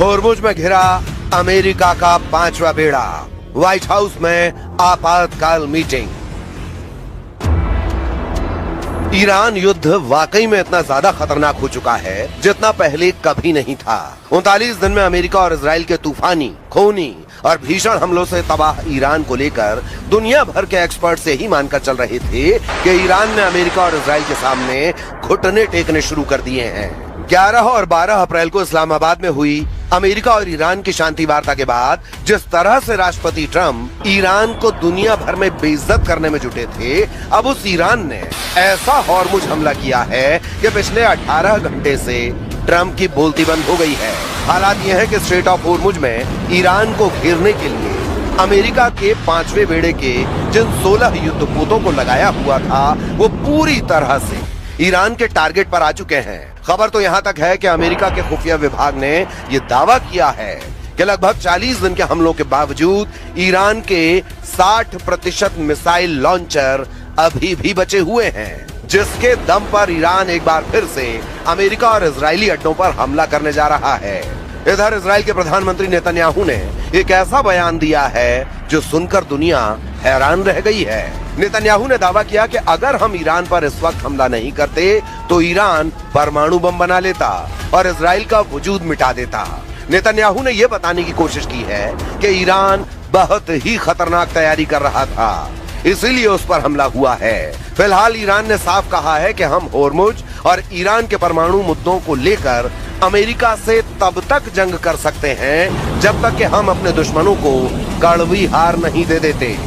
होर्मुज में घिरा अमेरिका का 5वां बेड़ा, व्हाइट हाउस में आपातकाल मीटिंग। ईरान युद्ध वाकई में इतना ज्यादा खतरनाक हो चुका है जितना पहले कभी नहीं था। 39 दिन में अमेरिका और इजराइल के तूफानी, खूनी और भीषण हमलों से तबाह ईरान को लेकर दुनिया भर के एक्सपर्ट से ही मानकर चल रहे थे कि ईरान ने अमेरिका और इजराइल के सामने घुटने टेकने शुरू कर दिए हैं। 11 और 12 अप्रैल को इस्लामाबाद में हुई अमेरिका और ईरान की शांति वार्ता के बाद जिस तरह से राष्ट्रपति ट्रंप ईरान को दुनिया भर में बेइज्जत करने में जुटे थे, अब उस ईरान ने ऐसा होर्मुज हमला किया है कि पिछले 18 घंटे से ट्रंप की बोलती बंद हो गई है। हालात यह है कि स्ट्रेट ऑफ होर्मुज में ईरान को घेरने के लिए अमेरिका के 5वें बेड़े के जिन 16 युद्धपोतों को लगाया हुआ था वो पूरी तरह से ईरान के टारगेट पर आ चुके हैं। खबर तो यहाँ तक है कि अमेरिका के खुफिया विभाग ने ये दावा किया है कि लगभग 40 दिन के हमलों के बावजूद ईरान के 60% मिसाइल लॉन्चर अभी भी बचे हुए हैं, जिसके दम पर ईरान एक बार फिर से अमेरिका और इजरायली अड्डों पर हमला करने जा रहा है। इधर इजराइल के प्रधानमंत्री नेतन्याहू ने एक ऐसा बयान दिया है जो सुनकर दुनिया हैरान रह गई है। नेतन्याहू ने दावा किया कि अगर हम ईरान पर इस वक्त हमला नहीं करते तो ईरान परमाणु बम बना लेता और इजराइल का वजूद मिटा देता। नेतन्याहू ने यह बताने की कोशिश की है कि ईरान बहुत ही खतरनाक तैयारी कर रहा था, इसीलिए उस पर हमला हुआ है। फिलहाल ईरान ने साफ कहा है कि हम होर्मुज और ईरान के परमाणु मुद्दों को लेकर अमेरिका से तब तक जंग कर सकते हैं जब तक कि हम अपने दुश्मनों को कड़वी हार नहीं दे देते।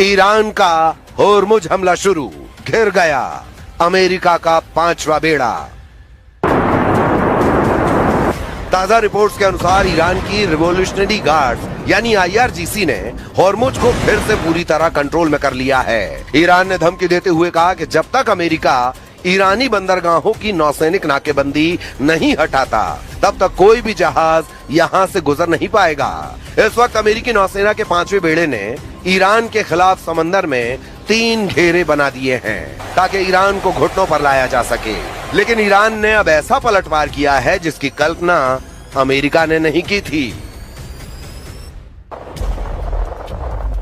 ईरान का होर्मुज हमला शुरू, घिर गया अमेरिका का 5वां बेड़ा। ताजा रिपोर्ट्स के अनुसार ईरान की रिवॉल्यूशनरी गार्ड यानी IRGC ने होर्मुज को फिर से पूरी तरह कंट्रोल में कर लिया है। ईरान ने धमकी देते हुए कहा कि जब तक अमेरिका ईरानी बंदरगाहों की नौसैनिक नाकेबंदी नहीं हटाता तब तक कोई भी जहाज यहाँ से गुजर नहीं पाएगा। इस वक्त अमेरिकी नौसेना के 5वें बेड़े ने ईरान के खिलाफ समंदर में 3 घेरे बना दिए हैं ताकि ईरान को घुटनों पर लाया जा सके। लेकिन ईरान ने अब ऐसा पलटवार किया है जिसकी कल्पना अमेरिका ने नहीं की थी।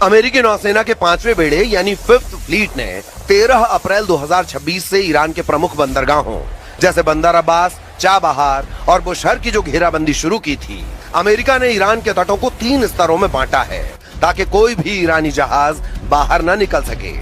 अमेरिकी नौसेना के 5वें बेड़े यानी 5th फ्लीट ने 13 अप्रैल 2026 से ईरान के प्रमुख बंदरगाहों जैसे बंदर अब्बास, चाबहार और बुशहर की जो घेराबंदी शुरू की थी, अमेरिका ने ईरान के तटों को 3 स्तरों में बांटा है ताकि कोई भी ईरानी जहाज बाहर न निकल सके।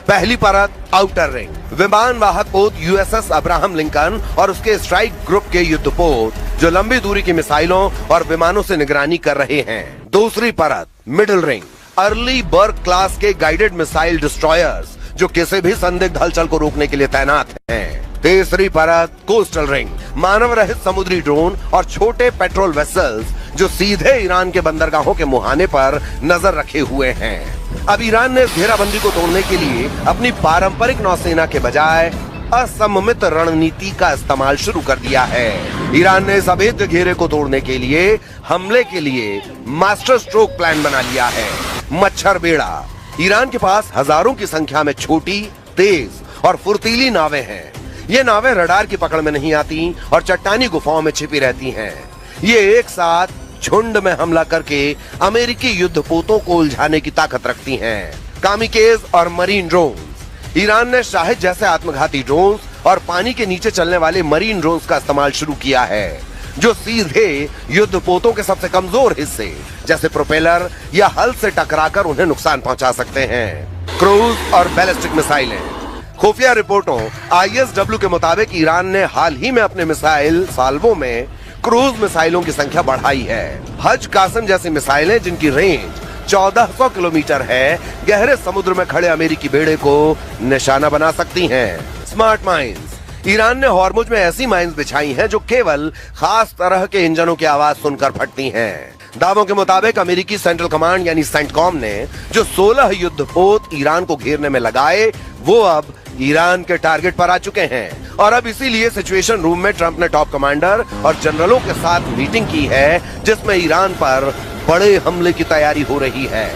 पहली परत आउटर रिंग, विमान वाहक पोत USS अब्राहम लिंकन और उसके स्ट्राइक ग्रुप के युद्धपोत जो लंबी दूरी की मिसाइलों और विमानों से निगरानी कर रहे हैं। दूसरी परत मिडिल रिंग, अर्ली बर्ग क्लास के गाइडेड मिसाइल डिस्ट्रॉयर्स जो किसी भी संदिग्ध हलचल को रोकने के लिए तैनात हैं। तीसरी परत कोस्टल रिंग, मानव रहित समुद्री ड्रोन और छोटे पेट्रोल वेसल्स जो सीधे ईरान के बंदरगाहों के मुहाने पर नजर रखे हुए हैं। अब ईरान ने घेराबंदी को तोड़ने के लिए अपनी पारंपरिक नौसेना के बजाय असममित रणनीति का इस्तेमाल शुरू कर दिया है। ईरान ने इस अभेद्य घेरे को तोड़ने के लिए हमले के लिए मास्टर स्ट्रोक प्लान बना लिया है, मच्छर बेड़ा। ईरान के पास हजारों की संख्या में छोटी, तेज और फुर्तीली नावें हैं। ये नावें रडार की पकड़ में नहीं आती और चट्टानी गुफाओं में छिपी रहती हैं। ये एक साथ झुंड में हमला करके अमेरिकी युद्धपोतों को उलझाने की ताकत रखती हैं। कामिकेज और मरीन ड्रोन्स, ईरान ने शाहिद जैसे आत्मघाती ड्रोन्स और पानी के नीचे चलने वाले मरीन ड्रोन्स का इस्तेमाल शुरू किया है जो सीधे युद्धपोतों के सबसे कमजोर हिस्से जैसे प्रोपेलर या हल से टकराकर उन्हें नुकसान पहुंचा सकते हैं। क्रूज और बैलिस्टिक मिसाइलें, खुफिया रिपोर्टों ISW के मुताबिक ईरान ने हाल ही में अपने मिसाइल साल्वों में क्रूज मिसाइलों की संख्या बढ़ाई है। हज कासम जैसी मिसाइलें जिनकी रेंज 1400 किलोमीटर है, गहरे समुद्र में खड़े अमेरिकी बेड़े को निशाना बना सकती हैं। स्मार्ट माइंस, ईरान ने होर्मुज में ऐसी माइंस बिछाई हैं जो केवल खास तरह के इंजनों की आवाज सुनकर फटती हैं। दावों के मुताबिक अमेरिकी सेंट्रल कमांड यानी सेंटकॉम ने जो 16 युद्धपोत ईरान को घेरने में लगाए वो अब ईरान के टारगेट पर आ चुके हैं और अब इसीलिए सिचुएशन रूम में ट्रंप ने टॉप कमांडर और जनरलों के साथ मीटिंग की है जिसमें ईरान पर बड़े हमले की तैयारी हो रही है।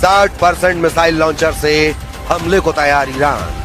60% मिसाइल लॉन्चर से हमले को तैयार ईरान।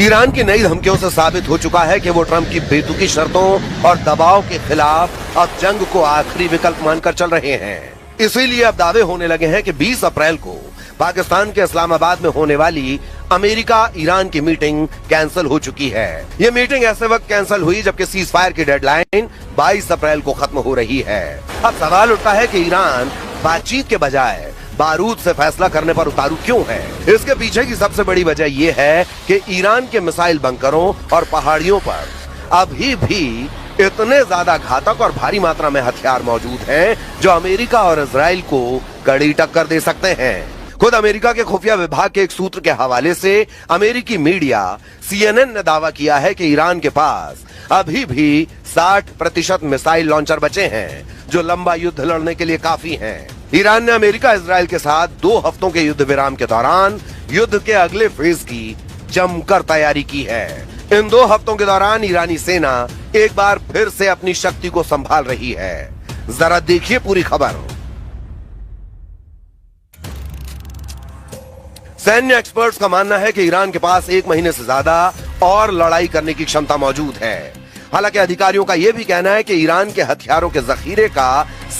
ईरान की नई धमकियों से साबित हो चुका है कि वो ट्रंप की बेतुकी शर्तों और दबाव के खिलाफ अब जंग को आखिरी विकल्प मानकर चल रहे हैं। इसीलिए अब दावे होने लगे हैं कि 20 अप्रैल को पाकिस्तान के इस्लामाबाद में होने वाली अमेरिका ईरान की मीटिंग कैंसिल हो चुकी है। ये मीटिंग ऐसे वक्त कैंसिल हुई जबकि सीज फायर की डेडलाइन 22 अप्रैल को खत्म हो रही है। अब सवाल उठता है कि ईरान बातचीत के बजाय बारूद से फैसला करने पर उतारू क्यों है। इसके पीछे की सबसे बड़ी वजह यह है कि ईरान के मिसाइल बंकरों और पहाड़ियों पर अभी भी इतने ज्यादा घातक और भारी मात्रा में हथियार मौजूद हैं जो अमेरिका और इजराइल को कड़ी टक्कर दे सकते हैं। खुद अमेरिका के खुफिया विभाग के एक सूत्र के हवाले से अमेरिकी मीडिया CNN ने दावा किया है कि ईरान के पास अभी भी 60% मिसाइल लॉन्चर बचे हैं जो लंबा युद्ध लड़ने के लिए काफी हैं। ईरान ने अमेरिका इजराइल के साथ 2 हफ्तों के युद्ध विराम के दौरान युद्ध के अगले फेज की जमकर तैयारी की है। इन 2 हफ्तों के दौरान ईरानी सेना एक बार फिर से अपनी शक्ति को संभाल रही है। जरा देखिए पूरी खबर। सैन्य एक्सपर्ट्स का मानना है कि ईरान के पास 1 महीने से ज्यादा और लड़ाई करने की क्षमता मौजूद है। हालांकि अधिकारियों का यह भी कहना है कि ईरान के हथियारों के जखीरे का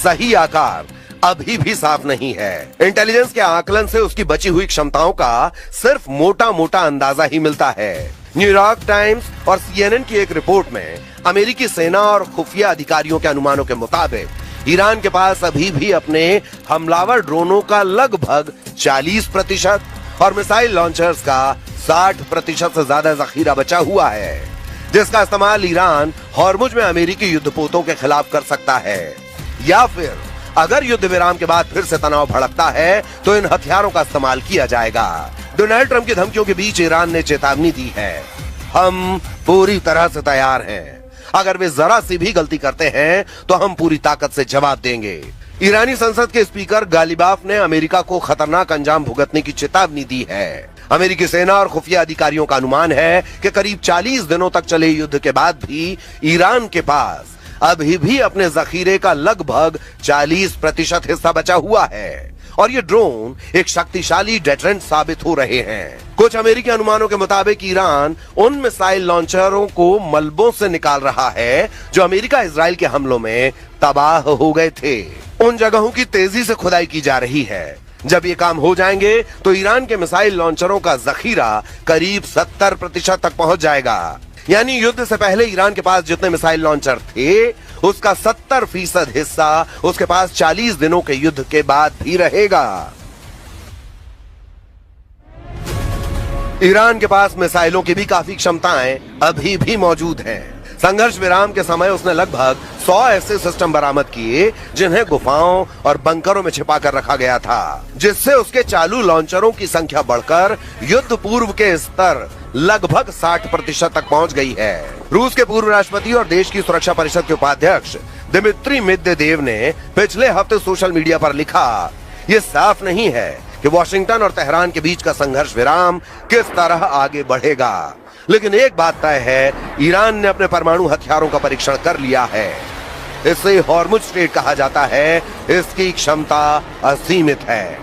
सही आकार अभी भी साफ नहीं है। इंटेलिजेंस के आकलन से उसकी बची हुई क्षमताओं का सिर्फ मोटा मोटा अंदाजा ही मिलता है। न्यूयॉर्क टाइम्स और CNN की एक रिपोर्ट में अमेरिकी सेना और खुफिया अधिकारियों के अनुमानों के मुताबिक ईरान के पास अभी भी अपने हमलावर ड्रोनों का लगभग 40% और मिसाइल लॉन्चर्स का 60% से ज्यादा जखीरा बचा हुआ है, जिसका इस्तेमाल ईरान हॉर्मुज में अमेरिकी युद्धपोतों के खिलाफ कर सकता है। या फिर अगर युद्ध विराम के बाद फिर से तनाव भड़कता है तो इन हथियारों का इस्तेमाल किया जाएगा। डोनाल्ड ट्रंप की धमकियों के बीच ईरान ने चेतावनी दी है, हम पूरी तरह से तैयार हैं। अगर वे जरा सी भी गलती करते हैं तो हम पूरी ताकत से जवाब देंगे। ईरानी संसद के स्पीकर गालिबाफ ने अमेरिका को खतरनाक अंजाम भुगतने की चेतावनी दी है। अमेरिकी सेना और खुफिया अधिकारियों का अनुमान है कि करीब 40 दिनों तक चले युद्ध के बाद भी ईरान के पास अभी भी अपने जखीरे का लगभग 40% हिस्सा बचा हुआ है और ये ड्रोन एक शक्तिशाली डेटरेंट साबित हो रहे हैं। कुछ अमेरिकी अनुमानों के मुताबिक ईरान उन मिसाइल लॉन्चरों को मलबों से निकाल रहा है जो अमेरिका इजराइल के हमलों में तबाह हो गए थे। उन जगहों की तेजी से खुदाई की जा रही है। जब ये काम हो जाएंगे तो ईरान के मिसाइल लॉन्चरों का जखीरा करीब 70% तक पहुंच जाएगा। यानी युद्ध से पहले ईरान के पास जितने मिसाइल लॉन्चर थे उसका 70% हिस्सा उसके पास 40 दिनों के युद्ध के बाद भी रहेगा। ईरान के पास मिसाइलों की भी काफी क्षमताएं अभी भी मौजूद हैं। संघर्ष विराम के समय उसने लगभग 100 ऐसे सिस्टम बरामद किए जिन्हें गुफाओं और बंकरों में छिपा कर रखा गया था, जिससे उसके चालू लॉन्चरों की संख्या बढ़कर युद्ध पूर्व के स्तर लगभग 60% तक पहुंच गई है। रूस के पूर्व राष्ट्रपति और देश की सुरक्षा परिषद के उपाध्यक्ष दिमित्री मेदवेदेव ने पिछले हफ्ते सोशल मीडिया पर लिखा, ये साफ नहीं है कि वॉशिंगटन और तेहरान के बीच का संघर्ष विराम किस तरह आगे बढ़ेगा, लेकिन एक बात तय है, ईरान ने अपने परमाणु हथियारों का परीक्षण कर लिया है। इसे हॉर्मुज स्ट्रेट कहा जाता है। इसकी क्षमता असीमित है।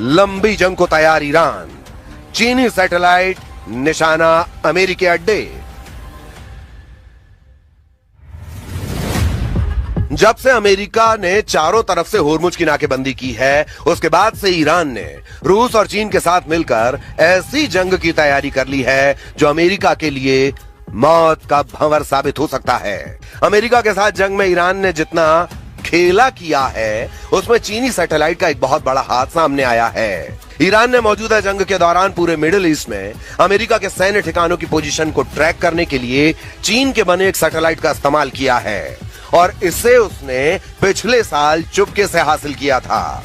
लंबी जंग को तैयार ईरान, चीनी सैटेलाइट निशाना अमेरिकी अड्डे। जब से अमेरिका ने चारों तरफ से हॉर्मुज की नाकेबंदी की है उसके बाद से ईरान ने रूस और चीन के साथ मिलकर ऐसी जंग की तैयारी कर ली है जो अमेरिका के लिए मौत का भंवर साबित हो सकता है। अमेरिका के साथ जंग में ईरान ने जितना खेला किया है उसमें चीनी सैटेलाइट का एक बहुत बड़ा हाथ सामने आया है। ईरान ने मौजूदा जंग के दौरान पूरे मिडिल ईस्ट में अमेरिका के सैन्य ठिकानों की पोजीशन को ट्रैक करने के लिए चीन के बने एक सैटेलाइट का इस्तेमाल किया है और इसे उसने पिछले साल चुपके से हासिल किया था।